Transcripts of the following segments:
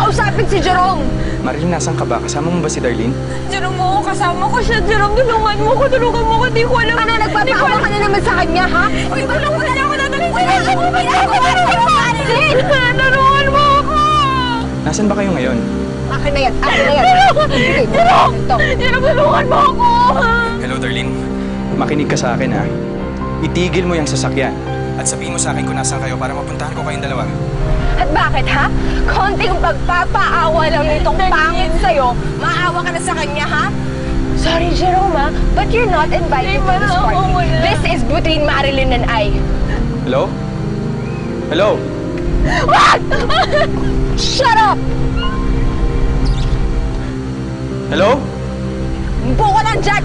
kausapin si Jerome! Marilyn, nasan ka ba? Kasama mo ba si Darlene? Jerome, oo, kasama ko siya. Jerome, tulungan mo ko. Di ko alam. Ano, nagpapaawa ka na naman sa kanya, ha? Uy, tulungan mo na ako dadalhin sa Marilyn! Tulungan mo ako! Nasaan ba kayo ngayon? Akin na yan! Jerome, tulungan mo ako! Hello, Darlene. Makinig ka sa akin, ha? Itigil mo yung sasakyan. At sabihin mo sa akin kung nasaan kayo para mapuntahan ko kayong dalawa. At bakit, ha? Konting pagpapaawa lang nitong pangit sa'yo, maawa ka na sa kanya, ha? Sorry, Jerome, ha? But you're not invited to this party. This is between Marilyn and I. Hello? Hello? What? Shut up! Hello? Buko lang dyan!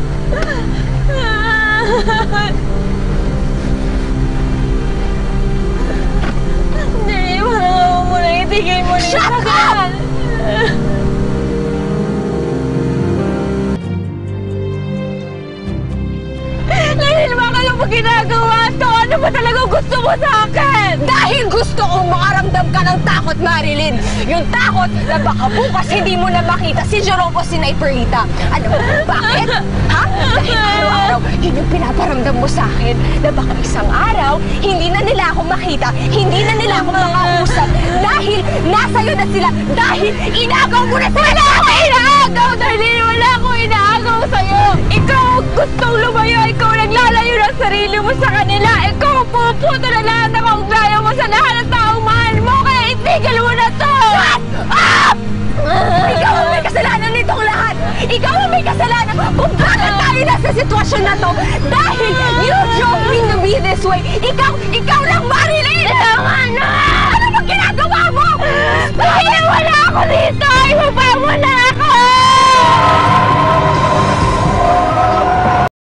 Jerry, mahal mo na. Itigil mo na. Shut up! Dahil bakit mo ginagawa to? Ano ba talaga gusto mo sa akin? Dahil gusto kong makaramdam ka ng takot, Marilyn. Yung takot na baka bukas hindi mo na makita si Jerome o si Perlita. Ano mo bakit? Ha? Dahil araw-araw, yun yung pinaparamdam mo sa akin na baka isang araw, hindi na nila ako makita, hindi na nila ako makausap. Dahil nasa'yo na sila, dahil inagaw mo na sila! Wala akong inaagaw, Darlene! Wala akong inaagaw sa'yo! Ikaw ang gustong lumayo! Ikaw naglalayo ng sarili mo sa kanila! Ikaw ang puputo na lahat ng kaugnayan mo sa lahat ng taong mahal mo! Kaya itigil mo na to! Shut up! Ikaw ang may kasalanan nitong lahat! Ikaw ang may kasalanan kung bakit tayo nasa sitwasyon na to! Dahil you drove me to be this way! Ikaw lang